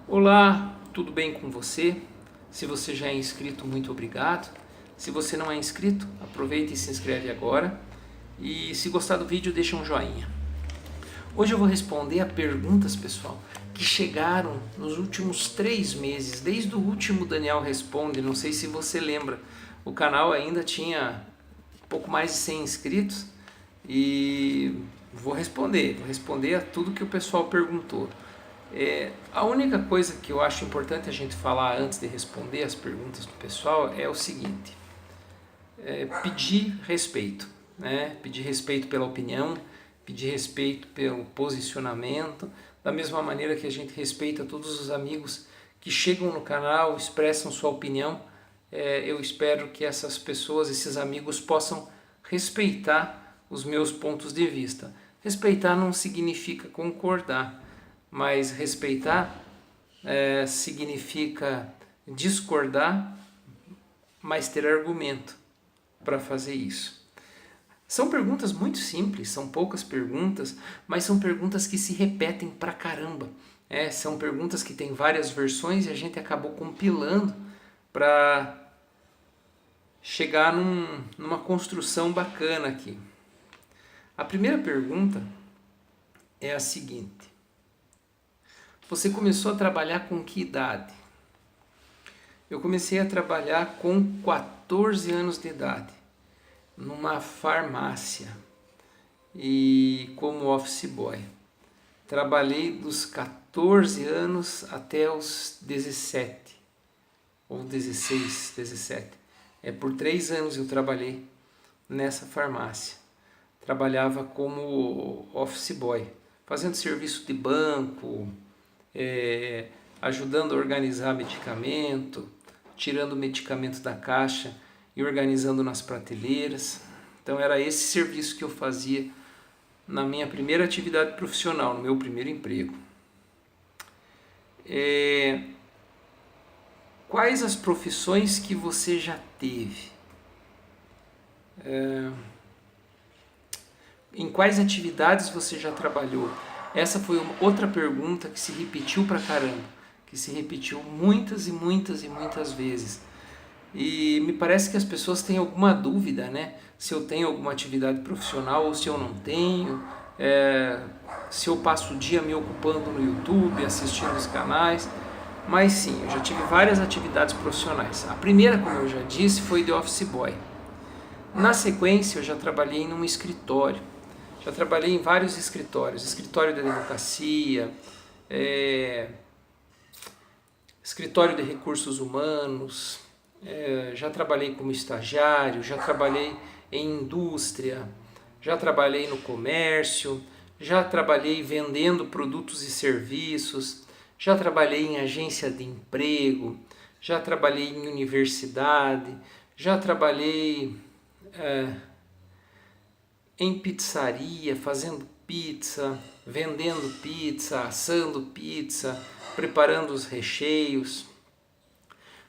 Olá, tudo bem com você? Se você já é inscrito, muito obrigado. Se você não é inscrito, aproveita e se inscreve agora. E se gostar do vídeo, deixa um joinha. Hoje eu vou responder a perguntas, pessoal, que chegaram nos últimos 3 meses, desde o último Daniel Responde. Não sei se você lembra, o canal ainda tinha pouco mais de 100 inscritos e vou responder a tudo que o pessoal perguntou. A única coisa que eu acho importante a gente falar antes de responder as perguntas do pessoal é o seguinte: pedir respeito, né? Pedir respeito pela opinião, pedir respeito pelo posicionamento, da mesma maneira que a gente respeita todos os amigos que chegam no canal, expressam sua opinião. Eu espero que essas pessoas, esses amigos, possam respeitar os meus pontos de vista. Respeitar não significa concordar, mas respeitar significa discordar, mas ter argumento para fazer isso. São perguntas muito simples, são poucas perguntas, mas são perguntas que se repetem pra caramba. São perguntas que têm várias versões e a gente acabou compilando para chegar numa construção bacana aqui. A primeira pergunta é a seguinte: você começou a trabalhar com que idade? Eu comecei a trabalhar com 14 anos de idade, numa farmácia e como office boy. Trabalhei dos 14 anos até os 17, ou 16, 17. Por 3 anos eu trabalhei nessa farmácia. Trabalhava como office boy, fazendo serviço de banco, ajudando a organizar medicamento, tirando medicamento da caixa e organizando nas prateleiras. Então era esse serviço que eu fazia na minha primeira atividade profissional, no meu primeiro emprego. Quais as profissões que você já teve? Em quais atividades você já trabalhou? Essa foi outra pergunta que se repetiu pra caramba, que se repetiu muitas e muitas e muitas vezes. E me parece que as pessoas têm alguma dúvida, né? Se eu tenho alguma atividade profissional ou se eu não tenho, se eu passo o dia me ocupando no YouTube, assistindo os canais. Mas sim, eu já tive várias atividades profissionais. A primeira, como eu já disse, foi de office boy. Na sequência, eu já trabalhei num escritório. Já trabalhei em vários escritórios, escritório de advocacia, escritório de recursos humanos, já trabalhei como estagiário, já trabalhei em indústria, já trabalhei no comércio, já trabalhei vendendo produtos e serviços, já trabalhei em agência de emprego, já trabalhei em universidade, já trabalhei em pizzaria, fazendo pizza, vendendo pizza, assando pizza, preparando os recheios.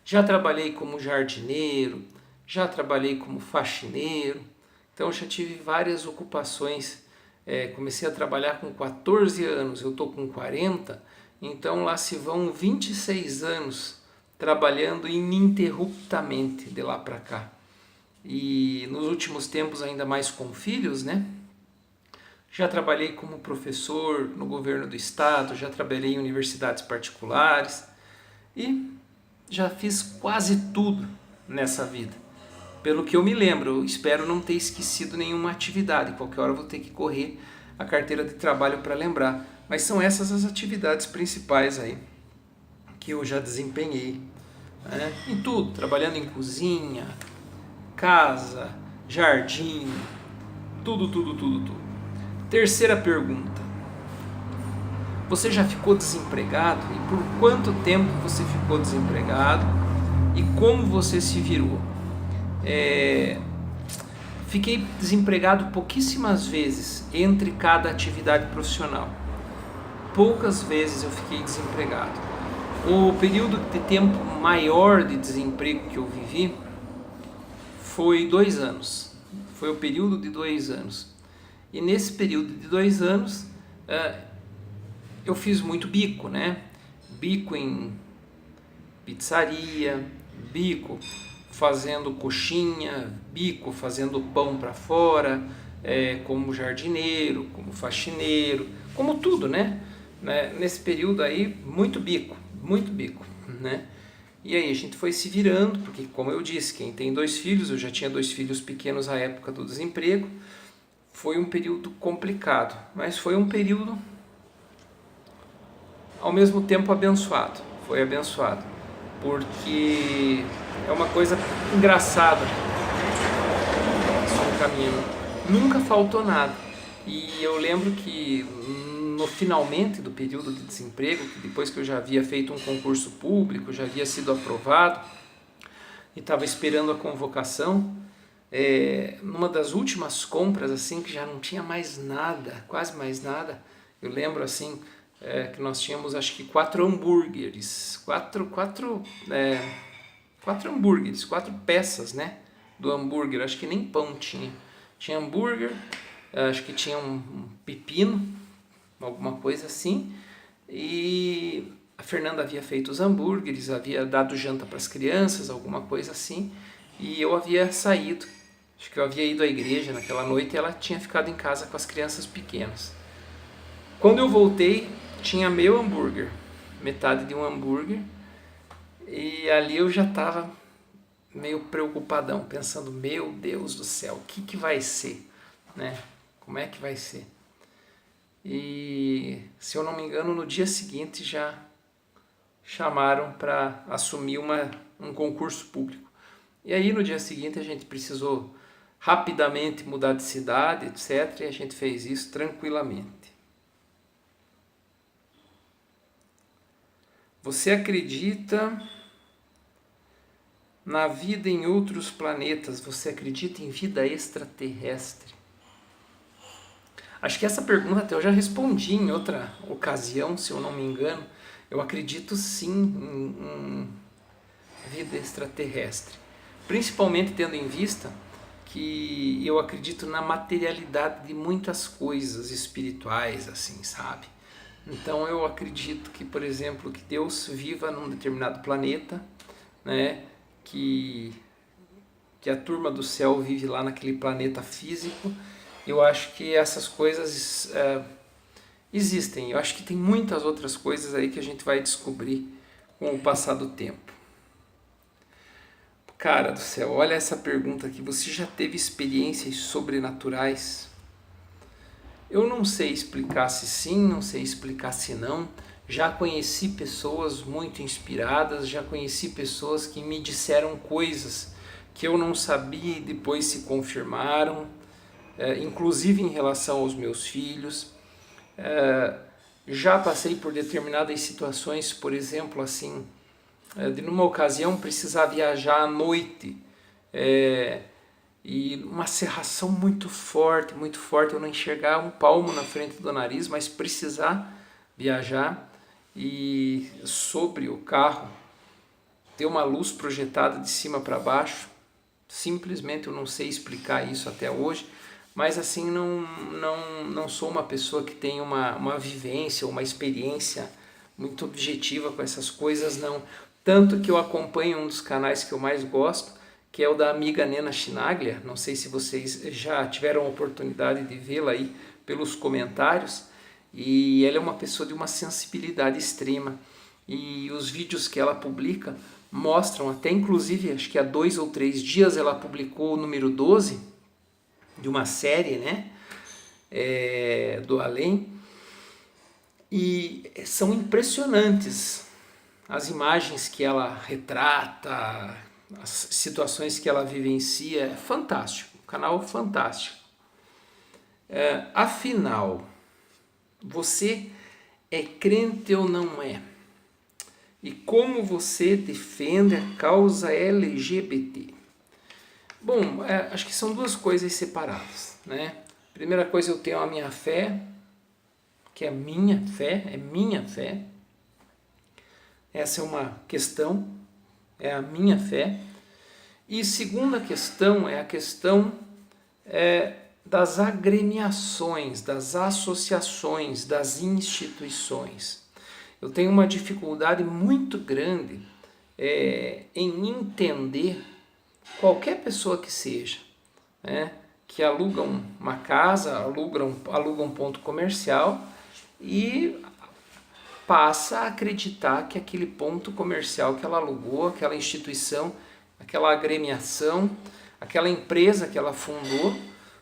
Já trabalhei como jardineiro, já trabalhei como faxineiro. Então já tive várias ocupações. Comecei a trabalhar com 14 anos, eu estou com 40, então lá se vão 26 anos trabalhando ininterruptamente de lá para cá. E nos últimos tempos ainda mais com filhos, né? Já trabalhei como professor no governo do estado, já trabalhei em universidades particulares e já fiz quase tudo nessa vida. Pelo que eu me lembro, eu espero não ter esquecido nenhuma atividade. Qualquer hora eu vou ter que correr a carteira de trabalho para lembrar. Mas são essas as atividades principais aí que eu já desempenhei. Em tudo, trabalhando em cozinha, casa, jardim, tudo. Terceira pergunta: você já ficou desempregado? E por quanto tempo você ficou desempregado? E como você se virou? Fiquei desempregado pouquíssimas vezes entre cada atividade profissional. Poucas vezes eu fiquei desempregado. O período de tempo maior de desemprego que eu vivi foi 2 anos. Foi o período de 2 anos. E nesse período de 2 anos eu fiz muito bico, né? bico em pizzaria, bico fazendo coxinha, bico fazendo pão para fora, como jardineiro, como faxineiro, como tudo, né? Nesse período aí, muito bico, né? E aí a gente foi se virando, porque como eu disse, quem tem 2 filhos, eu já tinha 2 filhos pequenos à época do desemprego, foi um período complicado, mas foi um período ao mesmo tempo abençoado, foi abençoado, porque é uma coisa engraçada, só um caminho, nunca faltou nada, e eu lembro que no finalmente do período de desemprego, que depois que eu já havia feito um concurso público, já havia sido aprovado e estava esperando a convocação, numa das últimas compras, assim, que já não tinha mais nada, quase mais nada, eu lembro assim, que nós tínhamos acho que 4 hambúrgueres, 4 hambúrgueres, 4 peças, né, do hambúrguer, acho que nem pão tinha hambúrguer, acho que tinha um pepino, alguma coisa assim, e a Fernanda havia feito os hambúrgueres, havia dado janta para as crianças, alguma coisa assim, e eu havia saído, acho que eu havia ido à igreja naquela noite e ela tinha ficado em casa com as crianças pequenas. Quando eu voltei, tinha meu hambúrguer, metade de um hambúrguer, e ali eu já estava meio preocupadão, pensando, meu Deus do céu, o que vai ser, né? Como é que vai ser? E, se eu não me engano, no dia seguinte já chamaram para assumir um concurso público. E aí no dia seguinte a gente precisou rapidamente mudar de cidade, etc. E a gente fez isso tranquilamente. Você acredita na vida em outros planetas? Você acredita em vida extraterrestre? Acho que essa pergunta até eu já respondi em outra ocasião, se eu não me engano. Eu acredito sim em vida extraterrestre. Principalmente tendo em vista que eu acredito na materialidade de muitas coisas espirituais, assim, sabe? Então eu acredito que, por exemplo, que Deus viva num determinado planeta, né? Que a turma do céu vive lá naquele planeta físico. Eu acho que essas coisas existem. Eu acho que tem muitas outras coisas aí que a gente vai descobrir com o passar do tempo. Cara do céu, olha essa pergunta aqui. Você já teve experiências sobrenaturais? Eu não sei explicar se sim, não sei explicar se não. Já conheci pessoas muito inspiradas, já conheci pessoas que me disseram coisas que eu não sabia e depois se confirmaram. Inclusive em relação aos meus filhos. Já passei por determinadas situações, por exemplo, assim, de numa ocasião precisar viajar à noite, e uma cerração muito forte, eu não enxergar um palmo na frente do nariz, mas precisar viajar e sobre o carro ter uma luz projetada de cima para baixo. Simplesmente eu não sei explicar isso até hoje, mas assim, não sou uma pessoa que tem uma vivência, uma experiência muito objetiva com essas coisas, não. Tanto que eu acompanho um dos canais que eu mais gosto, que é o da amiga Nena Chinaglia. Não sei se vocês já tiveram a oportunidade de vê-la aí pelos comentários. E ela é uma pessoa de uma sensibilidade extrema. E os vídeos que ela publica mostram, até inclusive, acho que há 2 ou 3 dias ela publicou o número 12, de uma série, né, do além, e são impressionantes as imagens que ela retrata, as situações que ela vivencia. É fantástico, canal fantástico. Afinal, você é crente ou não é? E como você defende a causa LGBT? Bom, acho que são 2 coisas separadas, né? Primeira coisa, eu tenho a minha fé, que é minha fé. Essa é uma questão, é a minha fé. E segunda questão é a questão das agremiações, das associações, das instituições. Eu tenho uma dificuldade muito grande em entender qualquer pessoa que seja, né, que aluga uma casa, aluga um ponto comercial e passa a acreditar que aquele ponto comercial que ela alugou, aquela instituição, aquela agremiação, aquela empresa que ela fundou,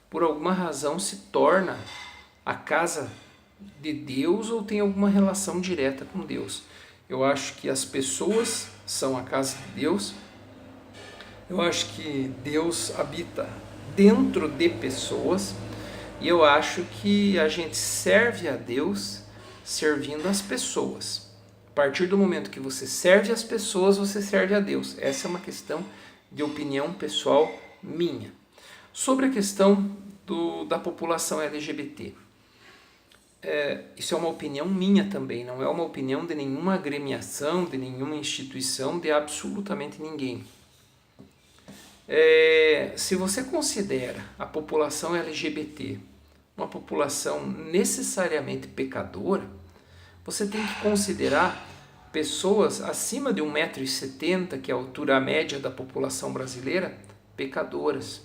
por alguma razão se torna a casa de Deus ou tem alguma relação direta com Deus. Eu acho que as pessoas são a casa de Deus. Eu acho que Deus habita dentro de pessoas. E eu acho que a gente serve a Deus servindo as pessoas. A partir do momento que você serve as pessoas, você serve a Deus. Essa é uma questão de opinião pessoal minha. Sobre a questão da população LGBT. Isso é uma opinião minha também, não é uma opinião de nenhuma agremiação, de nenhuma instituição, de absolutamente ninguém. Se você considera a população LGBT uma população necessariamente pecadora, você tem que considerar pessoas acima de 1,70 m, que é a altura média da população brasileira, pecadoras.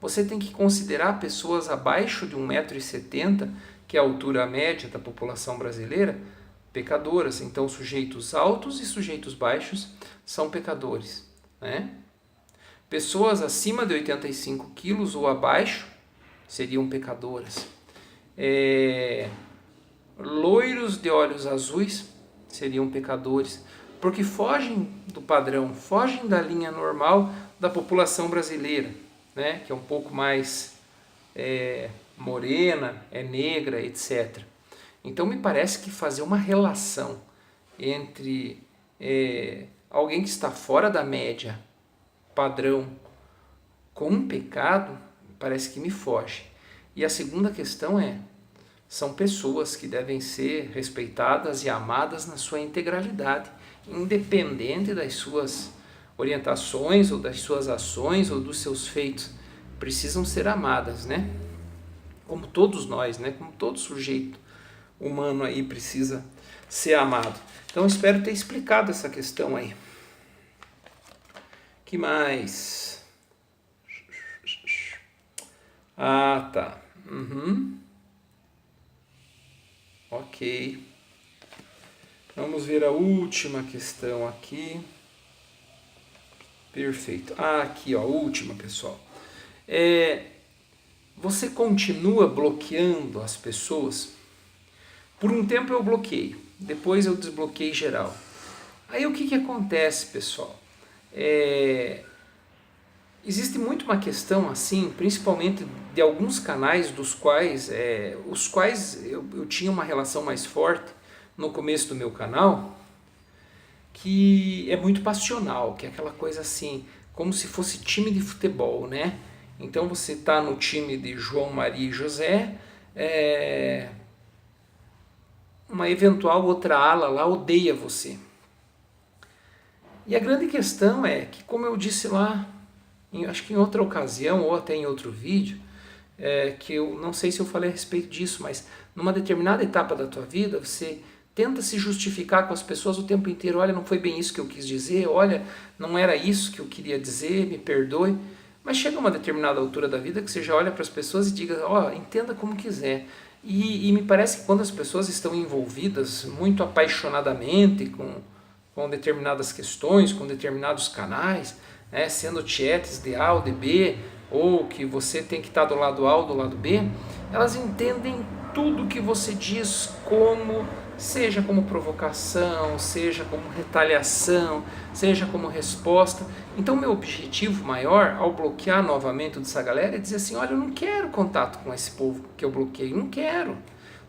Você tem que considerar pessoas abaixo de 1,70 m, que é a altura média da população brasileira, pecadoras. Então, sujeitos altos e sujeitos baixos são pecadores, né? Pessoas acima de 85 quilos ou abaixo seriam pecadoras. Loiros de olhos azuis seriam pecadores, porque fogem do padrão, fogem da linha normal da população brasileira, né? Que é um pouco mais morena, é negra, etc. Então me parece que fazer uma relação entre alguém que está fora da média padrão com um pecado, parece que me foge. E a segunda questão são pessoas que devem ser respeitadas e amadas na sua integralidade, independente das suas orientações ou das suas ações ou dos seus feitos. Precisam ser amadas, né? Como todos nós, né? Como todo sujeito humano aí precisa ser amado. Então espero ter explicado essa questão aí. Que mais? Ah, tá. Ok. Vamos ver a última questão aqui. Perfeito. Aqui, ó, a última, pessoal. Você continua bloqueando as pessoas? Por um tempo eu bloqueio, depois eu desbloqueei geral. Aí o que acontece, pessoal? Existe muito uma questão assim, principalmente de alguns canais dos quais, eu tinha uma relação mais forte no começo do meu canal, que é muito passional, que é aquela coisa assim, como se fosse time de futebol, né? Então você está no time de João, Maria e José, uma eventual outra ala lá odeia você. E a grande questão é que, como eu disse lá, acho que em outra ocasião ou até em outro vídeo, que eu não sei se eu falei a respeito disso, mas numa determinada etapa da tua vida, você tenta se justificar com as pessoas o tempo inteiro. Olha, não foi bem isso que eu quis dizer, olha, não era isso que eu queria dizer, me perdoe. Mas chega uma determinada altura da vida que você já olha para as pessoas e diga, entenda como quiser. E me parece que quando as pessoas estão envolvidas muito apaixonadamente com determinadas questões, com determinados canais, sendo chats de A ou de B, ou que você tem que estar do lado A ou do lado B, elas entendem tudo que você diz seja como provocação, seja como retaliação, seja como resposta. Então meu objetivo maior ao bloquear novamente dessa galera é dizer assim, olha, eu não quero contato com esse povo que eu bloqueei, não quero,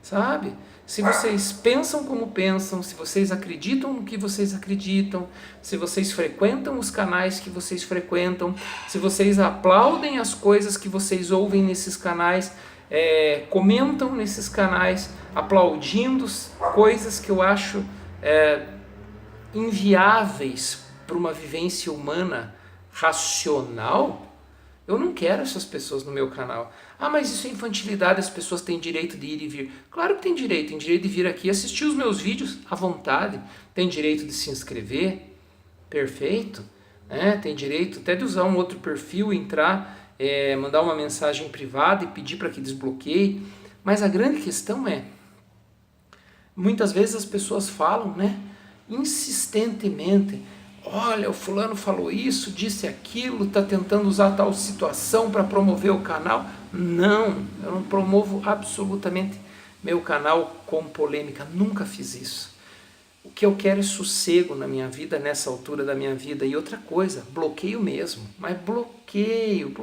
sabe? Se vocês pensam como pensam, se vocês acreditam no que vocês acreditam, se vocês frequentam os canais que vocês frequentam, se vocês aplaudem as coisas que vocês ouvem nesses canais, comentam nesses canais, aplaudindo coisas que eu acho inviáveis para uma vivência humana racional, Eu não quero essas pessoas no meu canal. Ah, mas isso é infantilidade, as pessoas têm direito de ir e vir. Claro que tem direito de vir aqui assistir os meus vídeos à vontade, tem direito de se inscrever, perfeito, né? Tem direito até de usar um outro perfil, entrar, mandar uma mensagem privada e pedir para que desbloqueie. Mas a grande questão é, muitas vezes as pessoas falam, né, insistentemente, olha, o fulano falou isso, disse aquilo, está tentando usar tal situação para promover o canal. Não, eu não promovo absolutamente meu canal com polêmica, nunca fiz isso. O que eu quero é sossego na minha vida, nessa altura da minha vida. E outra coisa, bloqueio mesmo, mas bloqueio,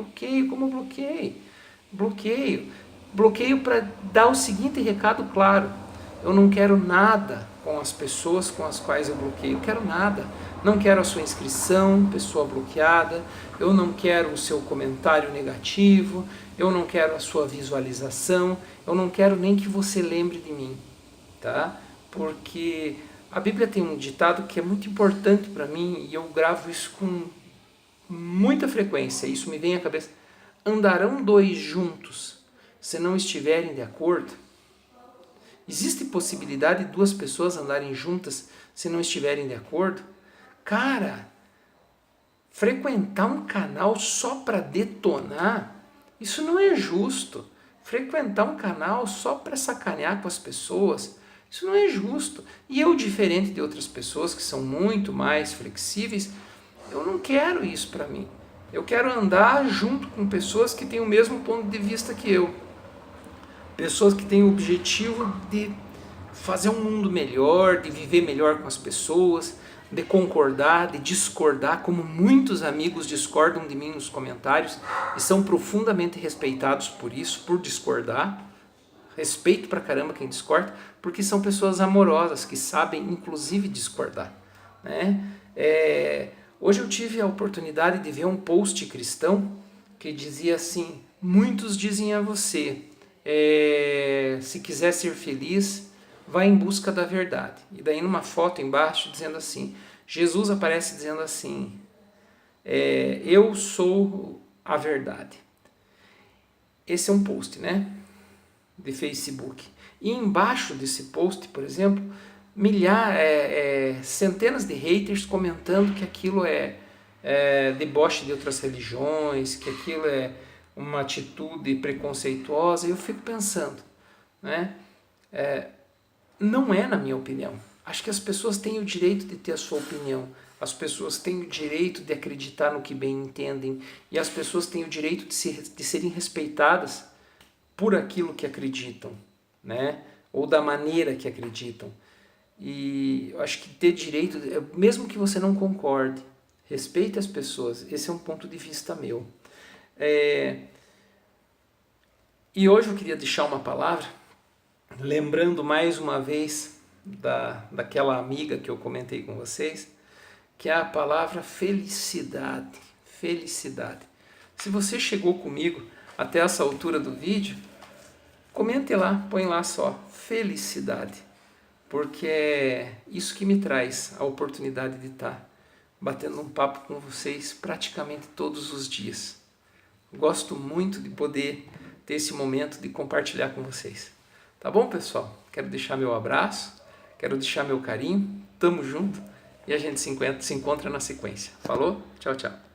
como bloqueio? Bloqueio para dar o seguinte recado claro: eu não quero nada com as pessoas com as quais eu bloqueio, eu quero nada. Não quero a sua inscrição, pessoa bloqueada, eu não quero o seu comentário negativo, eu não quero a sua visualização, eu não quero nem que você lembre de mim, tá? Porque a Bíblia tem um ditado que é muito importante para mim e eu gravo isso com muita frequência, isso me vem à cabeça. Andarão dois juntos se não estiverem de acordo? Existe possibilidade de duas pessoas andarem juntas se não estiverem de acordo? Cara, frequentar um canal só para detonar, isso não é justo. Frequentar um canal só para sacanear com as pessoas, isso não é justo. E eu, diferente de outras pessoas que são muito mais flexíveis, eu não quero isso para mim. Eu quero andar junto com pessoas que têm o mesmo ponto de vista que eu. Pessoas que têm o objetivo de fazer um mundo melhor, de viver melhor com as pessoas, de concordar, de discordar, como muitos amigos discordam de mim nos comentários e são profundamente respeitados por isso, por discordar. Respeito pra caramba quem discorda, porque são pessoas amorosas que sabem inclusive discordar, né? Hoje eu tive a oportunidade de ver um post cristão que dizia assim: muitos dizem a você, se quiser ser feliz, vá em busca da verdade. E daí numa foto embaixo dizendo assim, Jesus aparece dizendo assim, eu sou a verdade. Esse é um post, né, de Facebook. E embaixo desse post, por exemplo, centenas de haters comentando que aquilo é deboche de outras religiões, que aquilo é uma atitude preconceituosa. E eu fico pensando, né, não é na minha opinião. Acho que as pessoas têm o direito de ter a sua opinião. As pessoas têm o direito de acreditar no que bem entendem. E as pessoas têm o direito de serem respeitadas por aquilo que acreditam, né? Ou da maneira que acreditam. E eu acho que ter direito, mesmo que você não concorde, respeite as pessoas. Esse é um ponto de vista meu. E hoje eu queria deixar uma palavra, lembrando mais uma vez daquela amiga que eu comentei com vocês, que é a palavra felicidade. Felicidade. Se você chegou comigo até essa altura do vídeo, comente lá, põe lá só, felicidade. Porque é isso que me traz a oportunidade de estar batendo um papo com vocês praticamente todos os dias. Gosto muito de poder ter esse momento de compartilhar com vocês. Tá bom, pessoal? Quero deixar meu abraço, quero deixar meu carinho, tamo junto e a gente se encontra na sequência. Falou? Tchau, tchau.